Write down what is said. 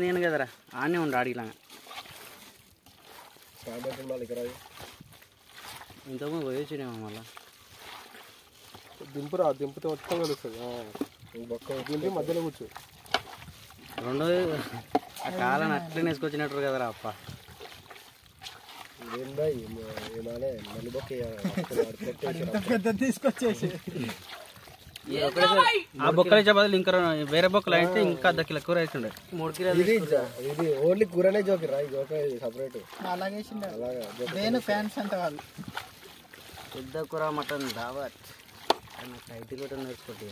నేను కదరా ఆనే ఉండు అడిగిలా ఇంతకుముందు పోయొచ్చినేమో మళ్ళీ దింపురా దింపితే మొత్తం కలుస్తుంది బొక్క దింపి మధ్యలో కూర్చో రెండోది ఆ కాలను అట్లనే వేసుకొచ్చినట్టు కదరా అప్ప తీసుకొచ్చేసి ఆ బొక్కలు ఇచ్చే బదులు ఇంకా వేరే బొక్కలు అయితే ఇంకా అర్ధ కిలో కూర అవుతుండే 3 కిలోలు ఇది ఓన్లీ కూరనే జోకిరా ఈ జోక సపరేట్ అలాగే నేను ఫ్యాన్స్ అంత కాదు పెద్ద కూర మటన్ దావత్ టైటిల్ కూడా నేర్చుకుంటే